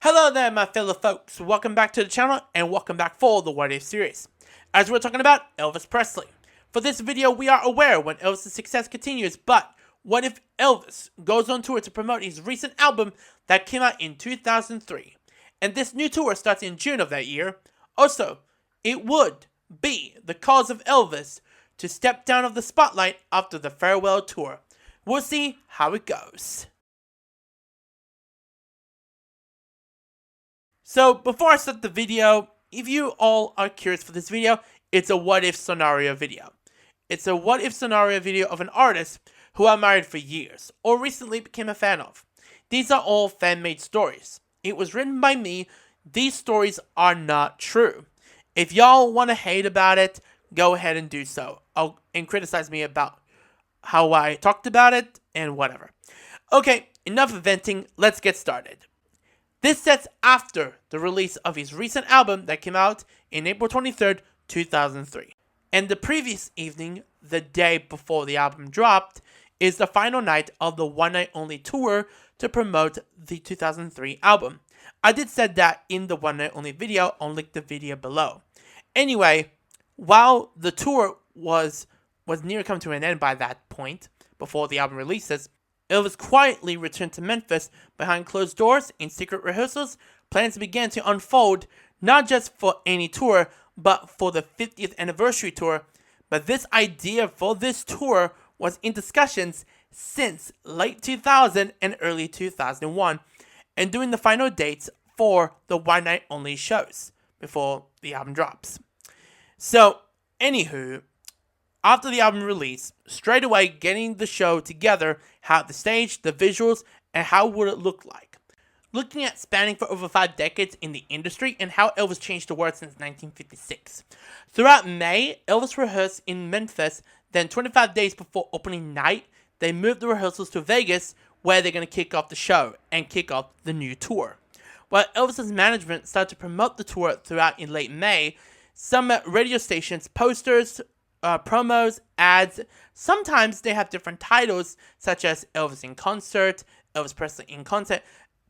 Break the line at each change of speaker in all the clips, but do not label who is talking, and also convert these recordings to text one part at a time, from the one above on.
Hello there, my fellow folks. Welcome back to the channel and welcome back for the What If series. As we're talking about Elvis Presley. For this video, we are aware when Elvis' success continues, but what if Elvis goes on tour to promote his recent album that came out in 2003? And this new tour starts in June of that year. Also, it would be the cause of Elvis to step down of the spotlight after the farewell tour. We'll see how it goes. So before I start the video, if you all are curious for this video, it's a what if scenario video. It's a what if scenario video of an artist who I admired for years, or recently became a fan of. These are all fan-made stories. It was written by me. These stories are not true. If y'all want to hate about it, go ahead and do so. And criticize me about how I talked about it and whatever. Okay, enough of venting, let's get started. This sets after the release of his recent album that came out in April 23rd, 2003. And the previous evening, the day before the album dropped, is the final night of the One Night Only tour to promote the 2003 album. I did said that in the One Night Only video, I'll link the video below. Anyway, while the tour was near come to an end by that point, before the album releases, Elvis quietly returned to Memphis behind closed doors in secret rehearsals. Plans began to unfold, not just for any tour, but for the 50th anniversary tour. But this idea for this tour was in discussions since late 2000 and early 2001, and doing the final dates for the One Night Only shows before the album drops. So, anywho, after the album release, straight away getting the show together, how the stage, the visuals, and how would it look like. Looking at spanning for over 5 decades in the industry and how Elvis changed the world since 1956. Throughout May, Elvis rehearsed in Memphis, then 25 days before opening night, they moved the rehearsals to Vegas, where they're going to kick off the show and kick off the new tour. While Elvis's management started to promote the tour throughout in late May, some radio stations, posters, promos, ads, sometimes they have different titles such as Elvis in Concert, Elvis Presley in Concert,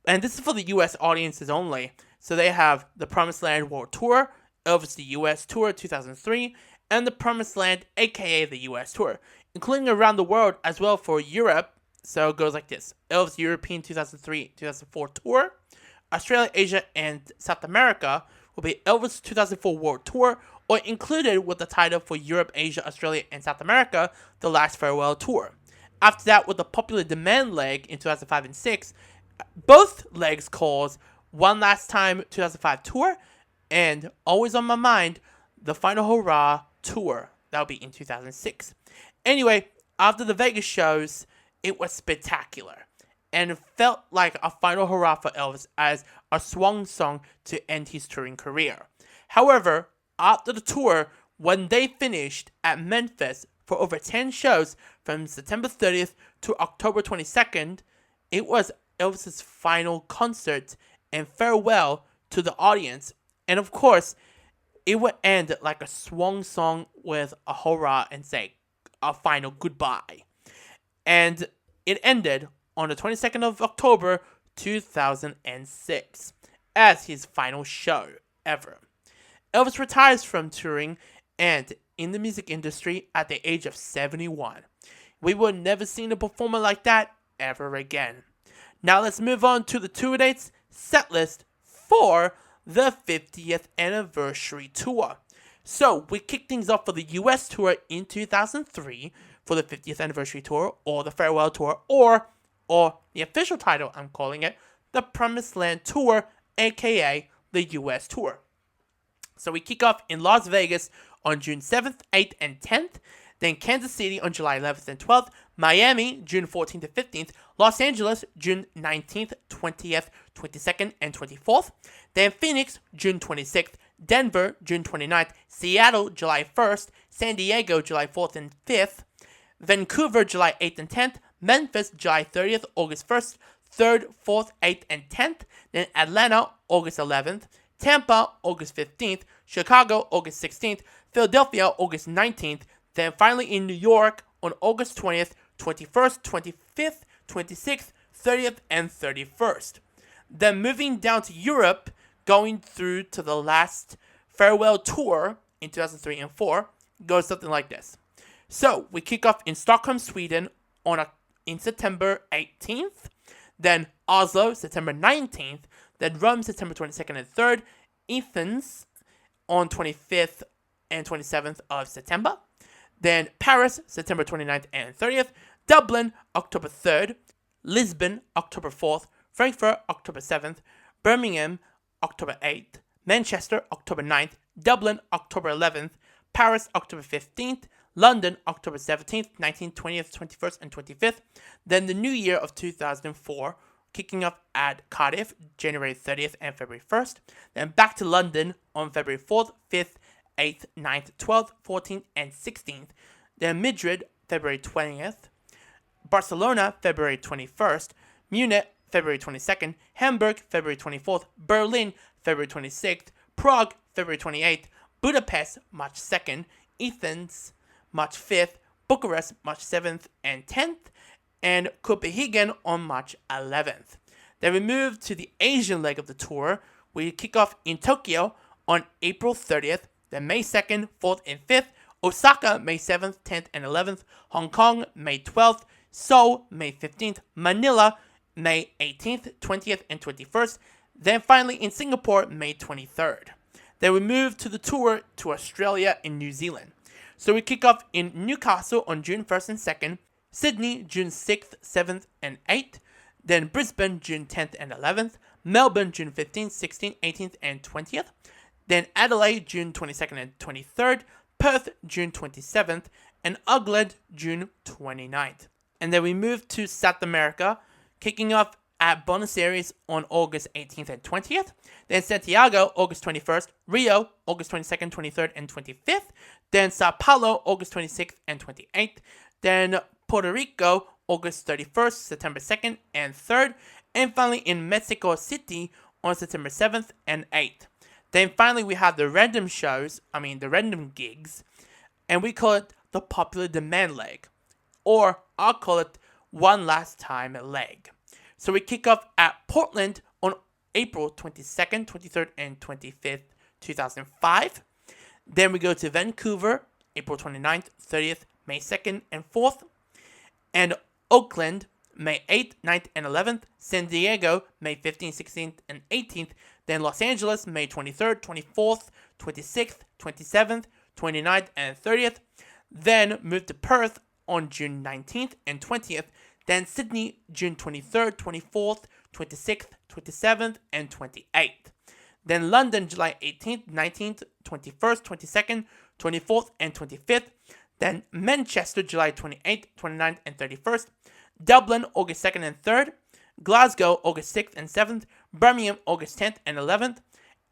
and this is for the US audiences only. So they have the Promised Land World Tour, Elvis the US Tour 2003, and the Promised Land aka the US Tour, including around the world as well for Europe. So it goes like this: Elvis European 2003-2004 Tour, Australia, Asia, and South America will be Elvis 2004 World Tour, or included with the title for Europe, Asia, Australia, and South America, The Last Farewell Tour. After that, with the popular demand leg in 2005 and 6, both legs calls One Last Time 2005 Tour, and always on my mind, The Final Hurrah Tour. That'll be in 2006. Anyway, after the Vegas shows, it was spectacular, and it felt like a final hurrah for Elvis as a swan song to end his touring career. However, after the tour, when they finished at Memphis for over 10 shows from September 30th to October 22nd, it was Elvis' final concert and farewell to the audience. And of course, it would end like a swan song with a hurrah and say a final goodbye. And it ended on the 22nd of October 2006 as his final show ever. Elvis retires from touring and in the music industry at the age of 71. We will never see a performer like that ever again. Now let's move on to the tour dates set list for the 50th anniversary tour. So we kick things off for the US tour in 2003 for the 50th anniversary tour, or the farewell tour, or the official title I'm calling it, the Promised Land Tour, aka the US tour. So we kick off in Las Vegas on June 7th, 8th, and 10th. Then Kansas City on July 11th and 12th. Miami, June 14th to 15th. Los Angeles, June 19th, 20th, 22nd, and 24th. Then Phoenix, June 26th. Denver, June 29th. Seattle, July 1st. San Diego, July 4th and 5th. Vancouver, July 8th and 10th. Memphis, July 30th, August 1st. 3rd, 4th, 8th, and 10th. Then Atlanta, August 11th. Tampa, August 15th, Chicago, August 16th, Philadelphia, August 19th, then finally in New York on August 20th, 21st, 25th, 26th, 30th, and 31st. Then moving down to Europe, going through to the last farewell tour in 2003 and 4, goes something like this. So we kick off in Stockholm, Sweden in September 18th, then Oslo, September 19th, then Rome, September 22nd and 3rd, Athens on 25th and 27th of September, then Paris, September 29th and 30th, Dublin, October 3rd, Lisbon, October 4th, Frankfurt, October 7th, Birmingham, October 8th, Manchester, October 9th, Dublin, October 11th, Paris, October 15th, London, October 17th, 19th, 20th, 21st, and 25th. Then the new year of 2004, kicking off at Cardiff, January 30th and February 1st. Then back to London on February 4th, 5th, 8th, 9th, 12th, 14th, and 16th. Then Madrid, February 20th. Barcelona, February 21st. Munich, February 22nd. Hamburg, February 24th. Berlin, February 26th. Prague, February 28th. Budapest, March 2nd. Athens, March 5th. Bucharest, March 7th and 10th. And Copenhagen on March 11th. Then we move to the Asian leg of the tour. We kick off in Tokyo on April 30th. Then May 2nd, 4th, and 5th. Osaka, May 7th, 10th, and 11th. Hong Kong, May 12th. Seoul, May 15th. Manila, May 18th, 20th, and 21st. Then finally in Singapore, May 23rd. Then we move to the tour to Australia and New Zealand. So we kick off in Newcastle on June 1st and 2nd. Sydney, June 6th, 7th, and 8th. Then Brisbane, June 10th and 11th. Melbourne, June 15th, 16th, 18th, and 20th. Then Adelaide, June 22nd and 23rd. Perth, June 27th. And Auckland, June 29th. And then we move to South America, kicking off at Buenos Aires on August 18th and 20th. Then Santiago, August 21st. Rio, August 22nd, 23rd, and 25th. Then Sao Paulo, August 26th and 28th. Then Puerto Rico, August 31st, September 2nd and 3rd. And finally in Mexico City on September 7th and 8th. Then finally we have the random gigs. And we call it the popular demand leg. Or I'll call it one last time leg. So we kick off at Portland on April 22nd, 23rd, and 25th, 2005. Then we go to Vancouver, April 29th, 30th, May 2nd, and 4th. And Oakland, May 8th, 9th, and 11th. San Diego, May 15th, 16th, and 18th. Then Los Angeles, May 23rd, 24th, 26th, 27th, 29th, and 30th. Then move to Perth on June 19th and 20th. Then Sydney, June 23rd, 24th, 26th, 27th, and 28th. Then London, July 18th, 19th, 21st, 22nd, 24th, and 25th. Then Manchester, July 28th, 29th, and 31st. Dublin, August 2nd and 3rd. Glasgow, August 6th and 7th. Birmingham, August 10th and 11th.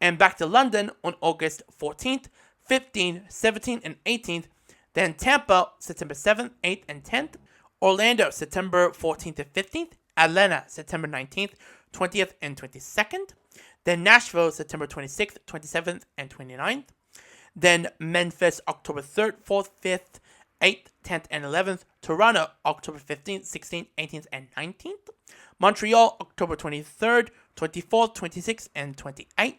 And back to London on August 14th, 15th, 17th, and 18th. Then Tampa, September 7th, 8th, and 10th. Orlando, September 14th and 15th. Atlanta, September 19th, 20th, and 22nd. Then Nashville, September 26th, 27th, and 29th. Then Memphis, October 3rd, 4th, 5th, 8th, 10th, and 11th. Toronto, October 15th, 16th, 18th, and 19th. Montreal, October 23rd, 24th, 26th, and 28th.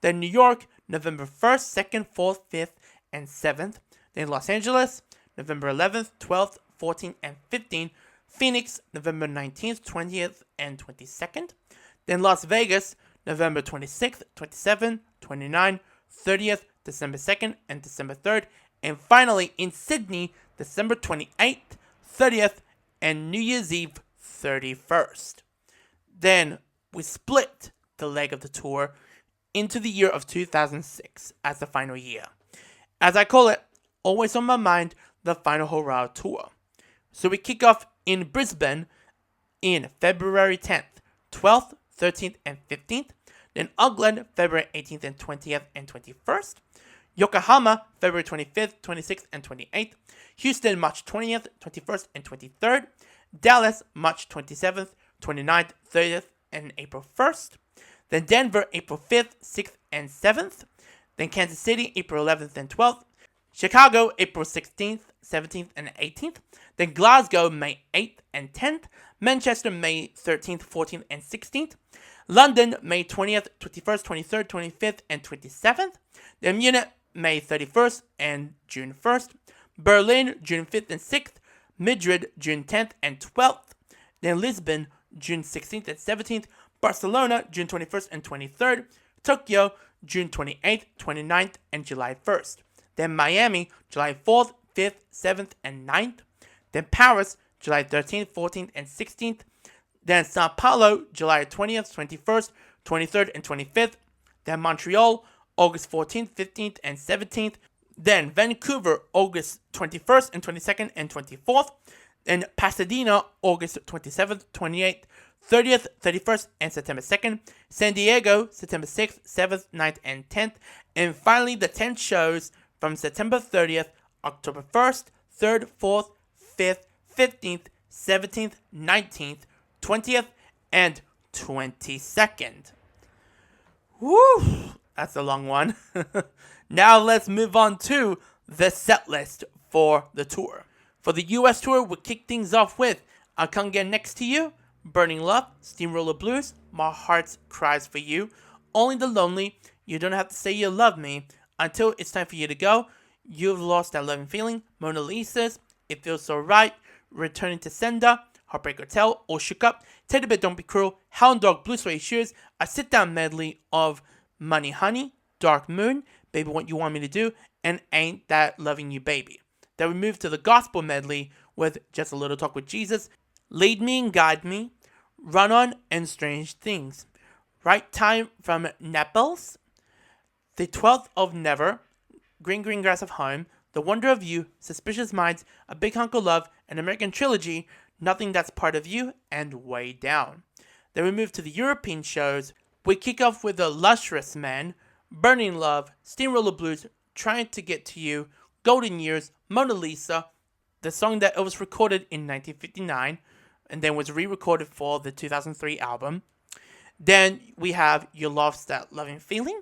Then New York, November 1st, 2nd, 4th, 5th, and 7th. Then Los Angeles, November 11th, 12th, 14th, and 15th. Phoenix, November 19th, 20th, and 22nd. Then Las Vegas, November 26th, 27th, 29th, 30th, December 2nd, and December 3rd. And finally in Sydney, December 28th, 30th, and New Year's Eve, 31st. Then we split the leg of the tour into the year of 2006 as the final year. As I call it, always on my mind, the final hurrah tour. So we kick off in Brisbane in February 10th, 12th, 13th, and 15th. Then Auckland, February 18th and 20th and 21st. Yokohama, February 25th, 26th, and 28th. Houston, March 20th, 21st, and 23rd. Dallas, March 27th, 29th, 30th, and April 1st. Then Denver, April 5th, 6th, and 7th. Then Kansas City, April 11th and 12th. Chicago, April 16th, 17th, and 18th. Then Glasgow, May 8th and 10th. Manchester, May 13th, 14th, and 16th. London, May 20th, 21st, 23rd, 25th, and 27th. Then Munich, May 31st and June 1st. Berlin, June 5th and 6th. Madrid, June 10th and 12th. Then Lisbon, June 16th and 17th. Barcelona, June 21st and 23rd. Tokyo, June 28th, 29th, and July 1st. Then Miami, July 4th, 5th, 7th, and 9th. Then Paris, July 13th, 14th, and 16th. Then Sao Paulo, July 20th, 21st, 23rd, and 25th. Then Montreal, August 14th, 15th, and 17th. Then Vancouver, August 21st, and 22nd, and 24th. Then Pasadena, August 27th, 28th, 30th, 31st, and September 2nd. San Diego, September 6th, 7th, 9th, and 10th. And finally, the 10 shows from September 30th, October 1st, 3rd, 4th, 5th, 15th, 17th, 19th, 20th, and 22nd. Woo! That's a long one. Now let's move on to the set list for the tour. For the US tour, we'll kick things off with I Can't Get Next to You, Burning Love, Steamroller Blues, My Heart Cries for You, Only the Lonely, You Don't Have to Say You Love Me, Until It's Time for You to Go, You've Lost That Loving Feeling, Mona Lisa's, It Feels So Right, Returning to Sender, Heartbreak Hotel, All Shook Up, Teddy Bear Don't Be Cruel, Hound Dog, Blue Suede Shoes, a sit-down medley of Money Honey, Dark Moon, Baby What You Want Me to Do, and Ain't That Loving You Baby. Then we move to the gospel medley with Just a Little Talk with Jesus, Lead Me and Guide Me, Run On, and Strange Things. Right Time from Naples, The 12th of Never, Green Green Grass of Home, The Wonder of You, Suspicious Minds, A Big Hunk of Love, an American Trilogy, Nothing That's Part of You, and Way Down. Then we move to the European shows. We kick off with The Lustrous Man, Burning Love, Steamroller Blues, Trying to Get to You, Golden Years, Mona Lisa, the song that was recorded in 1959 and then was re-recorded for the 2003 album. Then we have You Lost That Loving Feeling,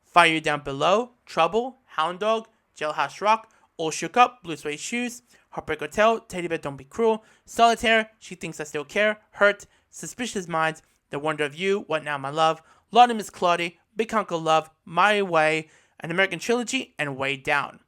Fire You Down Below, Trouble, Hound Dog, Jailhouse Rock, All Shook Up, Blue Suede Shoes, Heartbreak Hotel, Teddy Bear Don't Be Cruel, Solitaire, She Thinks I Still Care, Hurt, Suspicious Minds, The Wonder of You, What Now My Love, Lord and Miss Claudie, Big Hunk of Love, My Way, An American Trilogy, and Way Down.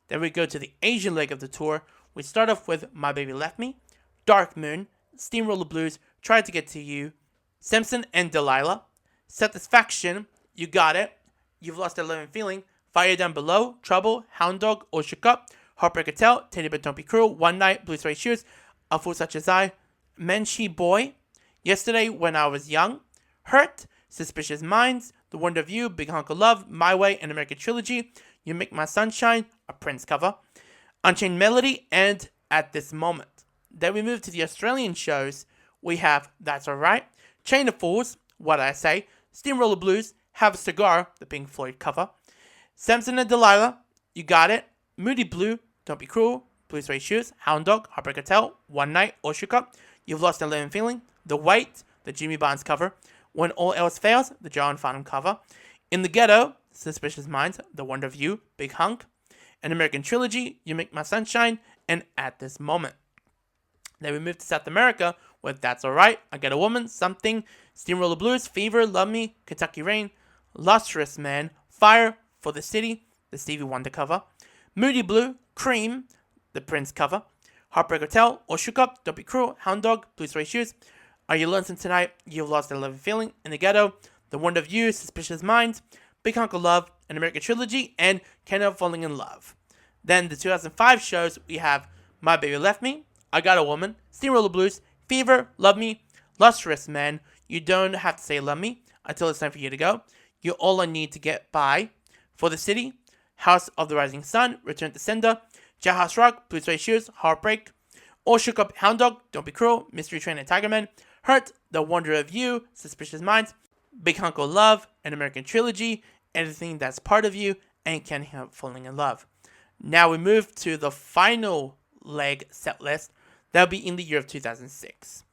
Then we go to the Asian leg of the tour. We start off with My Baby Left Me, Dark Moon, Steamroller Blues, Try to Get to You, Samson and Delilah, Satisfaction, You Got It, You've Lost That Loving Feeling, Fire Down Below, Trouble, Hound Dog, All Shook Up, Heartbreak Hotel, Teddy Bear Don't Be Cruel, One Night, Blue Suede Shoes, A Fool Such As I, Menchie Boy, Yesterday When I Was Young, Hurt, Suspicious Minds, The Wonder of You, Big Hunk of Love, My Way, An American Trilogy, You Make My Sunshine, a Prince cover, Unchained Melody, and At This Moment. Then we move to the Australian shows. We have That's Alright, Chain of Fools, What I Say, Steamroller Blues, Have a Cigar, the Pink Floyd cover, Samson and Delilah, You Got It, Moody Blue, Don't Be Cruel, Blue Suede Shoes, Hound Dog, Heartbreak Hotel, One Night, All Shook Up, You've Lost That Loving Feeling, The Weight, the Jimmy Barnes cover, When All Else Fails, the John Farnham cover, In the Ghetto, Suspicious Minds, The Wonder of You, Big Hunk, An American Trilogy, You Make My Sunshine, and At This Moment. Then we move to South America with That's Alright, I Get a Woman, Something, Steamroller Blues, Fever, Love Me, Kentucky Rain, Lustrous Man, Fire, For the City, the Stevie Wonder cover, Moody Blue, Cream, the Prince cover, Heartbreak Hotel, All Shook Up, Don't Be Cruel, Hound Dog, Blue Suede Shoes, Are You Lonesome Tonight, You've Lost That Loving Feeling, In the Ghetto, The Wonder of You, Suspicious Minds, Big Hunk of Love, An American Trilogy, and Can't Help Falling in Love. Then the 2005 shows, we have My Baby Left Me, I Got a Woman, Steamroller Blues, Fever, Love Me, Lustrous Man, You Don't Have to Say Love Me, Until It's Time for You to Go, You're All I Need to Get By, For the City, House of the Rising Sun, Return to Sender, Jailhouse Rock, Blue Suede Shoes, Heartbreak, All Shook Up, Hound Dog, Don't Be Cruel, Mystery Train and Tiger Man, Hurt, The Wonder of You, Suspicious Minds, Big Hunk of Love, An American Trilogy, Everything That's Part of You, and Can't Help Falling in Love. Now we move to the final leg set list. That'll be in the year of 2006.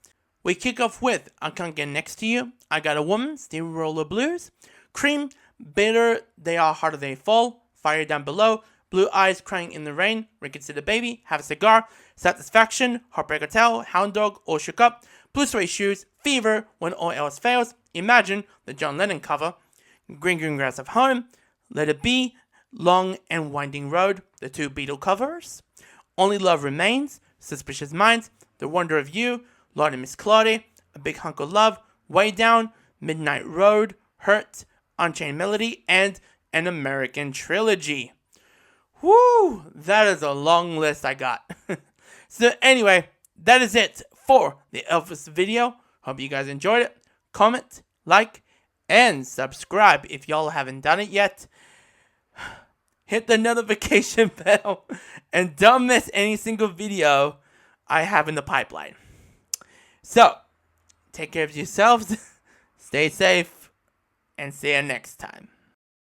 We kick off with I Can't Get Next to You, I Got a Woman, Steamroller Blues, Cream, Bitter They Are Harder They Fall, Fire Down Below, Blue Eyes Crying in the Rain, Reconsider Baby, Have a Cigar, Satisfaction, Heartbreak Hotel, Hound Dog, All Shook Up, Blue Suede Shoes, Fever, When All Else Fails, Imagine, the John Lennon cover, Green Green Grass of Home, Let It Be, Long and Winding Road, the two Beatle covers, Only Love Remains, Suspicious Minds, The Wonder of You, Lord and Miss Claudie, A Big Hunk of Love, Way Down, Midnight Road, Hurt, Unchained Melody, and An American Trilogy. Woo! That is a long list I got. So anyway, that is it for the Elvis video. Hope you guys enjoyed it. Comment, like, and subscribe if y'all haven't done it yet. Hit the notification bell and don't miss any single video I have in the pipeline. So, take care of yourselves, stay safe, and see you next time.